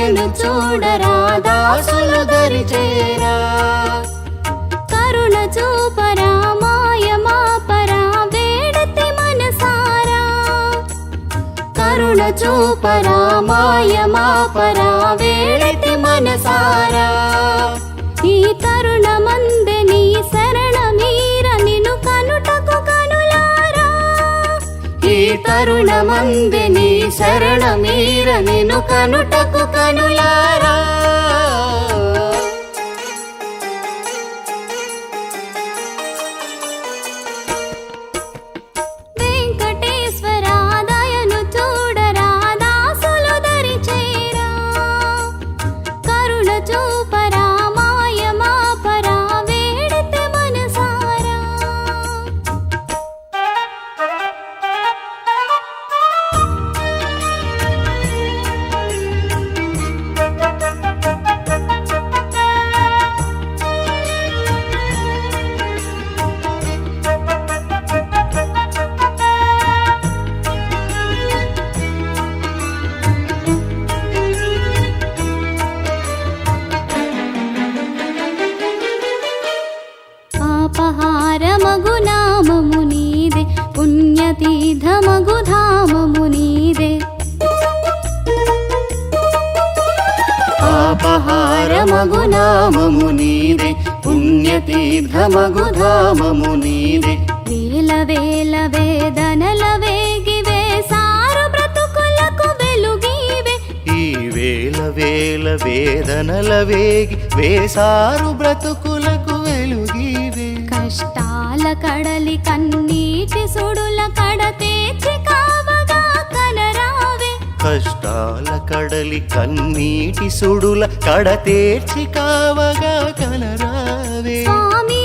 దయను చూడరా దాసులు దరి చేరా కరుణ చూపరా మాయ మాపరా వేడతి మనసారా కరుణ చూపరా మాయ మాపరా వేడతి మనసారా ఈ తరుణమందే నీ శరణమీర నిన్ను కనుటకు కనులారా ఈ తరుణమందే నీ శరణమీర నిన్ను కనుటకు కనులారా ఆపహారమగు నామము నీదే పుణ్యతీర్థమగు ధామము నీదే ఆపహారమగు నామము నీదే పుణ్యతీర్థమగు ధామము నీదే వేల వేల వేదనల వేగివే సారు బ్రతుకులకు వెలుగివే ఈ వేల వేల వేదనల వేగి వేసారు బ్రతుకులకు వెలుగివే కష్టాల కడలి కన్నీటి సుడుల కడతేచి కావగా కనరావే కష్టాల కడలి కన్నీటి సుడుల కడతేర్చి కావగా కనరావే స్వామి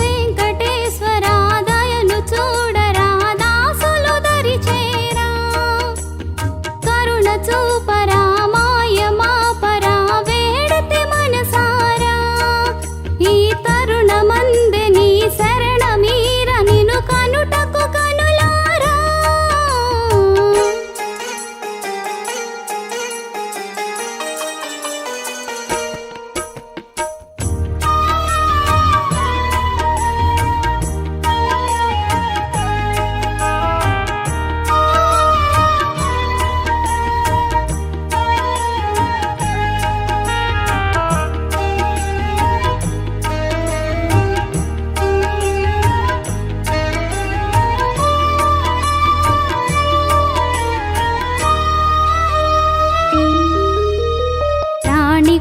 వెంకటేశ్వర దయను చూడరా దాసులు దరి చేరా కరుణ చూపరా మాయ మాపరా వేడతి మనసారా ఈ తరుణమందే నీ శరణమీర నిన్ను కనుటకు కనులారా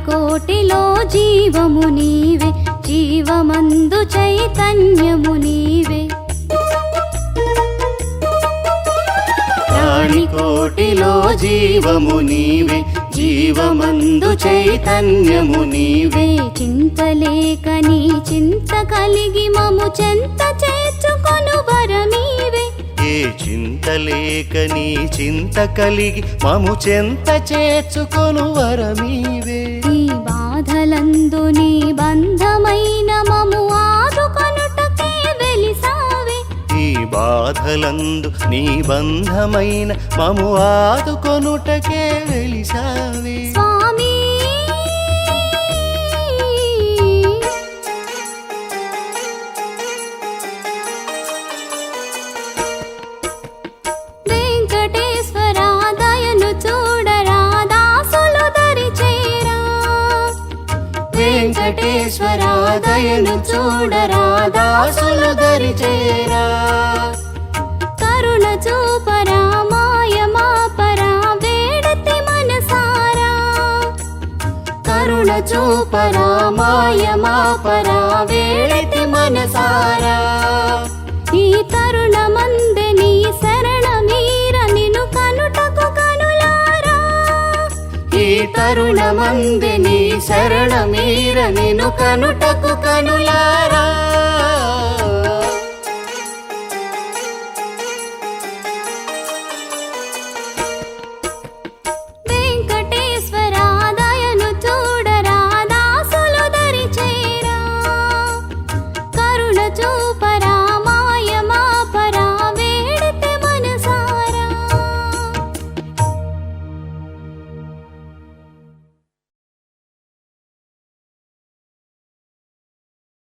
కోటిలో జీవము నీవే జీవమందు చైతన్యము నీవే ప్రాణి కోటిలో జీవము నీవే జీవమందు చైతన్యము నీవే చింతలేక నీ చింత కలిగి మము చెంత చేర్చుకొను వరమీవే ఏ చింతలేక నీ చింత కలిగి మము చెంత చేర్చుకొను వరమీవే ఈ బాధలందు నీ బంధమైన మము ఆదుకొనుటకే వెలిసావే ఈ బాధలందు నీ బంధమైన మము ఆదుకొనుటకే వెలిసావే స్వామి వెంకటేశ్వర దయను చూడరా దాసులు దరి చేరా వెంకటేశ్వర దయను చూడరా దాసులు దరి చేరా కరుణ చూపరా మాయ మాపరా వేడతి మనసారా కరుణ చూపరా మాయ మాపరా వేడతి మనసారా ఈ తరుణమందే నీ శరణమీర నిన్ను కనుటకు కనులారా ఈ తరుణమందే నీ శరణమీర నిన్ను కనుటకు కనులారా